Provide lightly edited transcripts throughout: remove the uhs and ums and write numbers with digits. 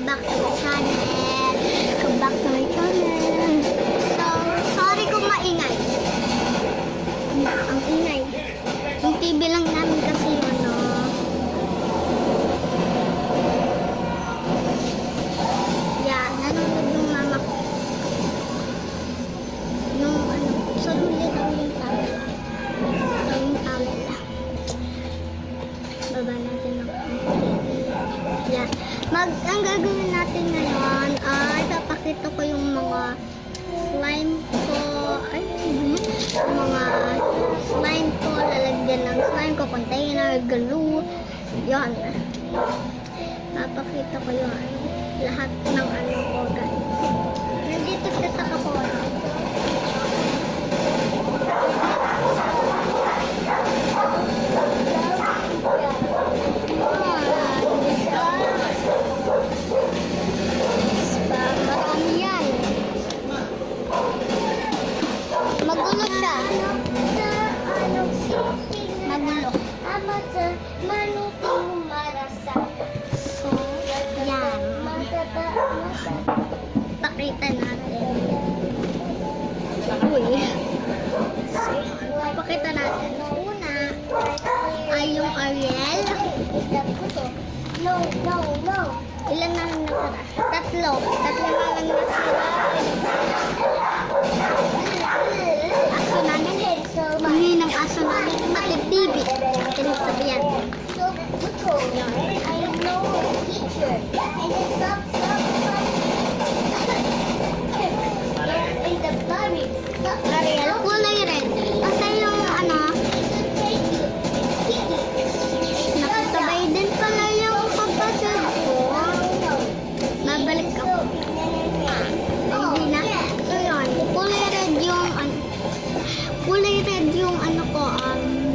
back to my channel. Welcome back to my channel. So, sorry kung maingay. Ang ingay. Yung TV lang namin kasi ano. Yan, nanonood yung mama ko. Yung ano, sa huli daw yung camera. Ito yung camera. Baba natin ng yan. Ang gagawin natin ngayon ay papakita ko yung mga slime ko. Ay, yung mga slime ko, lalagyan ng slime ko, container, glue. Yan. Papakita ko yung lahat ng ano ko, guys. Nandito siya sa kapon. Magulo siya. Magulo. So, yan. Pakita natin. Uy. So, pakita natin. Una ay yung Ariel. No. Ilan na lang natira? Tatlo na lang natira. Aso namin. Hindi ng aso namin. Matibibig. Tinitabi yan. Ariel, kulay red. Kasi yung ano, nakasabay din pala yung pagpasod ko. Babalik ako. Hindi na. So yun, kulay red yung ano ko, Ariel.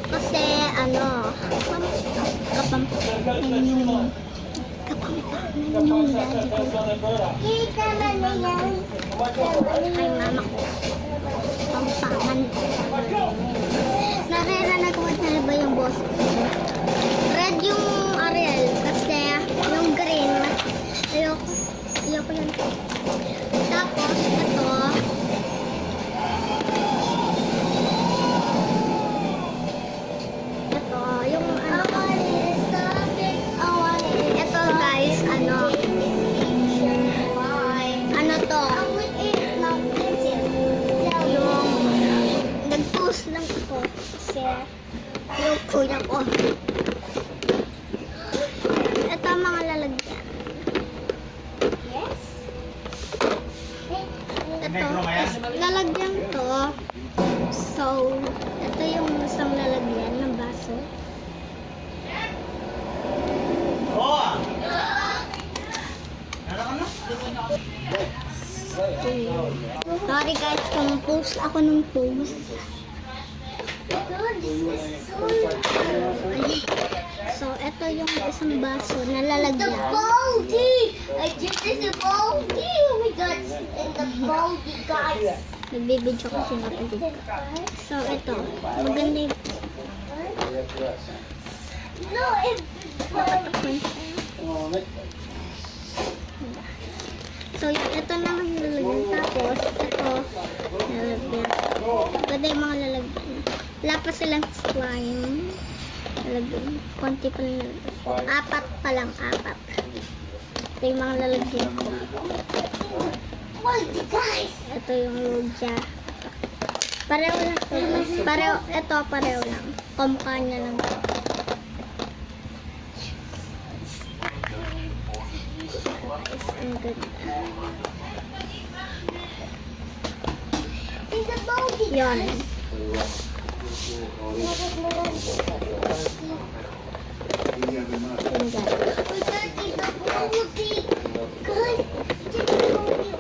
Kasi ano, kapampangan yung daddy ko. Ay, mama ko. Pampangan. Naririnig ko na ba yung boss? Red yung Ariel kasi yung green ayoko yan. Tapos ito yung ito guys, ano to yung nag-post lang ako kasi yung kuya ko ito ang mga lalagyan. Ito lalagyan to, so ito yung isang lalagyan ng baso. Sorry guys kung post ako ng post. So, ito yung isang baso na lalagyan. The baldy! I just did the baldy! Oh my god, in the baldy, guys! Nagbibidyo ko siya kapatid ko. So, ito. Maganda yung... No, it's So, ito naman lalagyan. Tapos, ito lalagyan. Pwede yung mga lalagyan. Wala pa silang slime. Lalagyan. Konti pa lang lalagyan. Apat pa lang. Ito yung mga lalagyan ko. baldy, guys! Ito yung logya. Pareho lang. Pareho lang. Kamukha niya lang. Ang ganda. It's the baldy, Yan. guys! Ang ganda. We got the baldy! Guys, it's the baldy!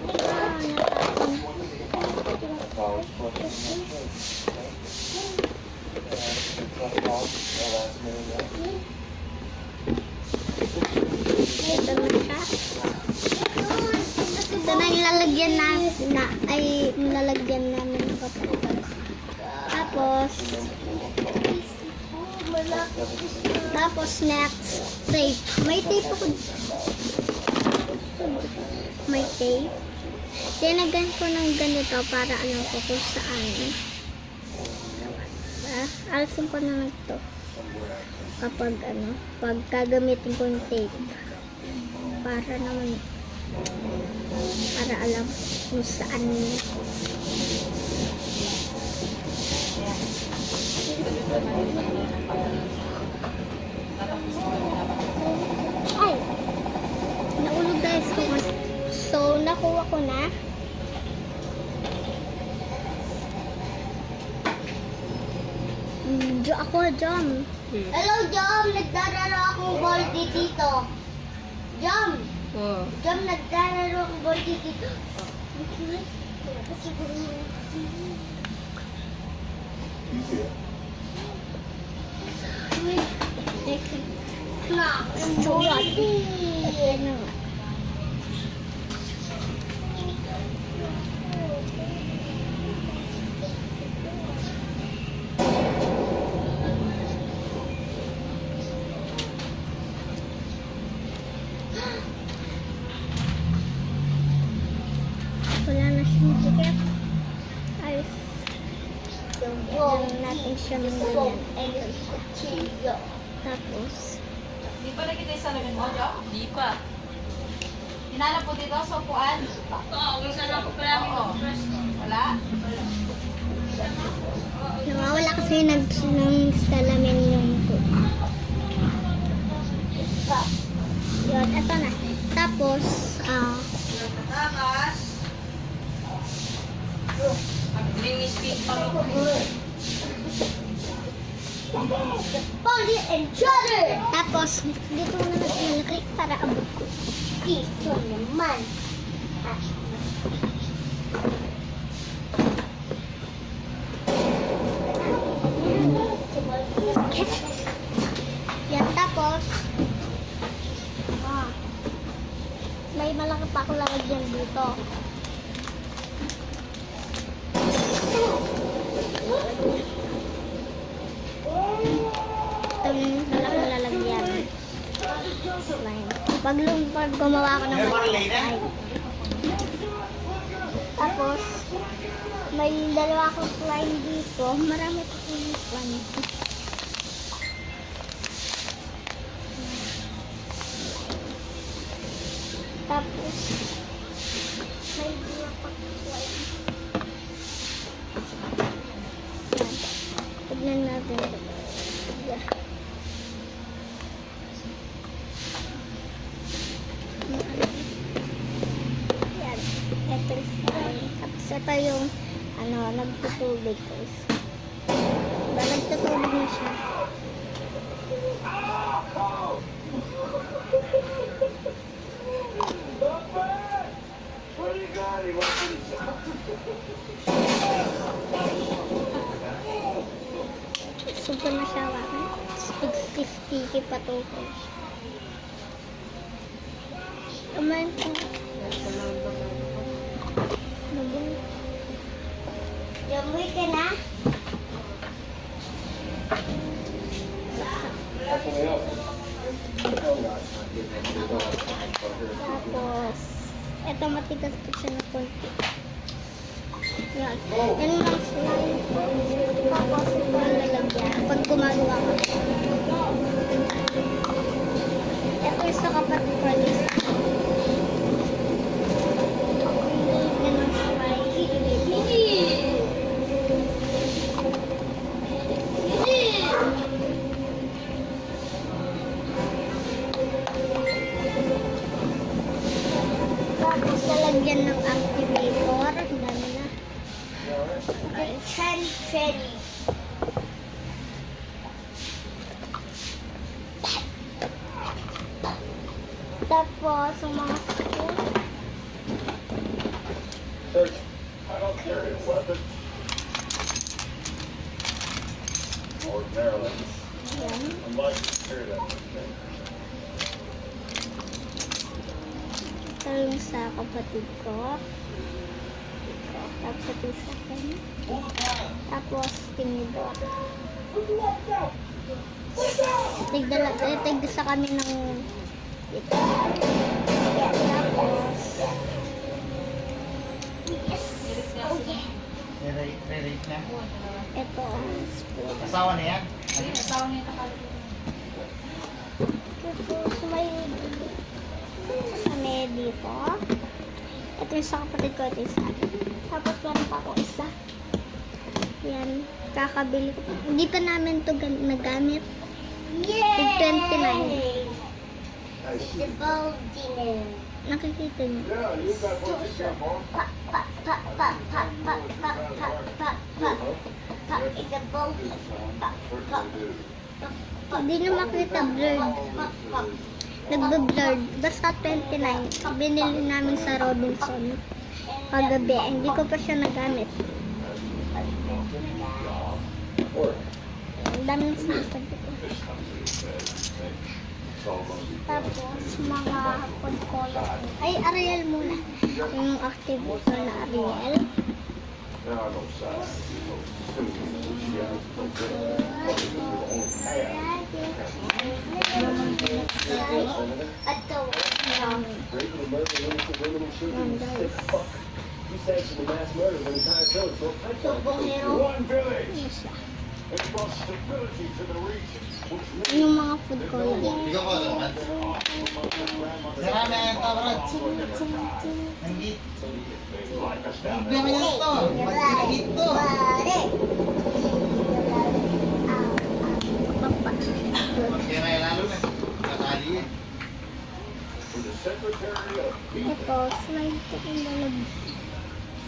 Ito na siya. Ito na yung lalagyan namin ng kapatid. Tapos, Tapos next, tape. May tape ako. May tape. Tinagan ko ng ganito para alam ko kung saan. Alisin ko na ito. Kapag pag gagamitin ko yung tape. Para alam kung saan. Ay! Naulog guys ko. So, nakuha ko na. Jom. Hello, Jom. Nagdararo akong Goldie dito. Jom. Oh. Jom, nagdararo akong Goldie dito. So what? Wala na siyang ticket. Ayos. Lagyan natin siya ng ganyan. Tapos, Di pa na kita isa lang mo, Jo? Di pa. Hinanap po dito sa upuan? Oo, kung saan ako pala mo. Wala? nawawala kasi ng salamin yung yun, eto na. Tapos, Tapos, maglinis pink pa mo. Polly and Johnny! tapos, dito na natin click para abot ko. Dito naman. Yan, tapos, may malaki pa ako lalagyan dito. Ito yung malaki lalagyan. Slime. Pag gumawa ko ng malaki slime. Tapos, may dalawa akong slime dito. Marami pa akong slime. Tapos, may dalawa pa akong slime. Yan. Tignan natin ito. Yeah. Yan. Ito yung slime. Tapos ito yung nagtutubig guys. Diba, nagtutubig na siya. Super na siya wakan. Sticky pa to guys. Kumain ko. Nabun. Jamoy ka na? Tapos, eto matigas pa siya na konti. Yan. Yan lang slime. Tapos, ito ang lalagyan. Pag gumagawa ka. Ito yung sa kapatid ko. Yan ang slime. Tapos, lalagyan ng activator. Ang dami na. Cherry. Tapos, yung mga spoon. I don't carry a weapon. Ordinarily, Yan. I'm like to carry that thing. Ito yung sa kapatid ko. Tapos ito yung sa akin. Tapos tinidor. Tigdasa kami ng ito. Yan, tapos Re-rate na. ito ang spoon. Asawa na yan? Asawa niya nakalagay. Tapos may kami dito. Ito yung sa kapatid ko, ito isa. Tapos meron pa ako isa. Yan, kakabili ko. Hindi pa namin ito nagamit. Yay! 29. It's a baldy now. Nakikita niyo. Yeah, you got what you got, Mom. Pop, pop, pop, pop, pop, pop, pop, pop, pop, pop. Pop, it's a baldy. Pop, pop, Hindi na makita blurred. pop, pop. Nagbe-blurred. Basta 29. Binili namin sa Robinson. Paggabi. Hindi ko pa siya nagamit. Ang dami ng sinasabi ko. Tapos, mga food color. Ay, Ariel muna. Yung activator na Ariel. There are no sides. No students. Yeah, no good. At the Breaking the murder rooms for women and children. Yan, guys. Fuck. You sanctioned the mass murder of an entire village, bro. superhero. One village. Yan siya. It brought stability to the region, which means Yung mga food color. Ikaw ko, Brad. Marami ang tawad. Hindi. Hindi naman yan ito. Magkakit to. Papa. Magkira lalo na. Kakali yun. for the Secretary of Peace. Ito, slide ko yung lalab.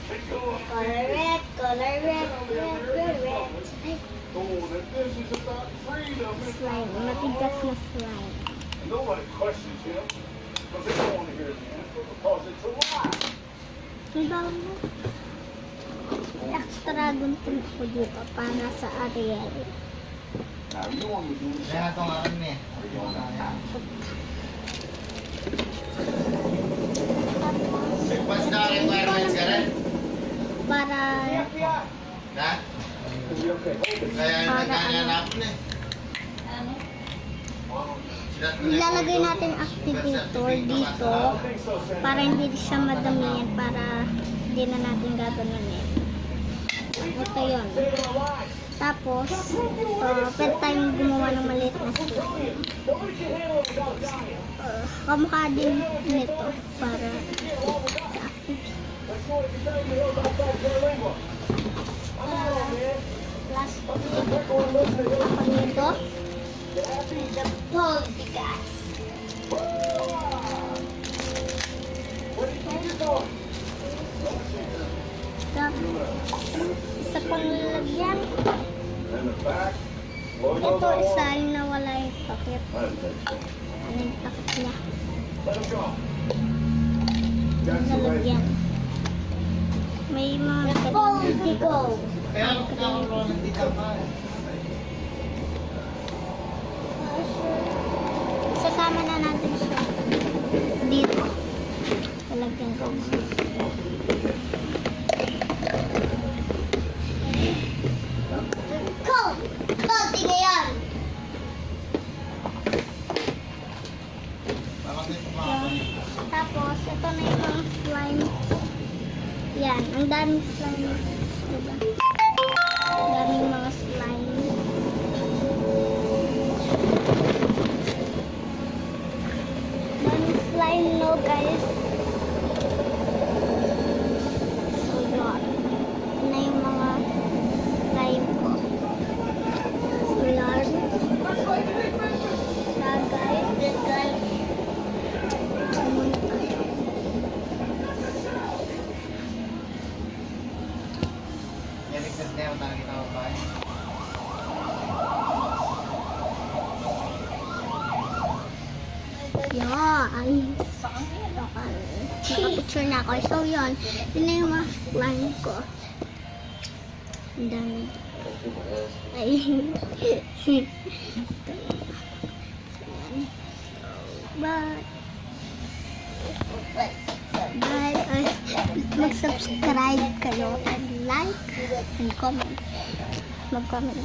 Color red, red, red, red. Ay, Oh, that this is about freedom. slime. Matigas na slime. And nobody questions him, but they don't want to hear the answer because it's a lie. May bago mo. May extra gunting ko dito para sa Ariel. Now, you want me to do this? Kaya ito nga kami. Mas na requirements ka rin? Para Na? Is he okay? Hold it. Kaya nagkahanap na eh. Ano? ilalagay natin ang activator dito para hindi siya madamihan, para hindi na natin gaganunin. Ito yun. Tapos, pwede tayong gumawa ng maliit na slime. Kamukha din nito para sa activity. Last ako nito. The baldy guys. Isa pang lalagyan. And the back. Logo Ito on. isa yung nawala yung takip. I didn't think so. Ano yung takip niya? Let him go. That's the way. Lalagyan. May mga The baldy go. Kaya nagkakaroon ng dito pa. Sasama na natin siya dito. Lalagyan ko. Go! Baldy ngayon. Bakit din pumakabay? Tapos, ito na yung mga slime. Yan, ang daming slime. Diba? Ang daming mga slime. Daming slime, no, guys. So, yun. Yun na yung mga slime ko. So, yun. Tagay. Tagay. Yan, ligtas na yung talagang tao pa eh. Yan. Nakapicture na ako. So, yun. Yun na yung mga slime ko. Ang dami. Ay. Bye. Bye. Mag-subscribe kayo and like and comment. Mag-comment.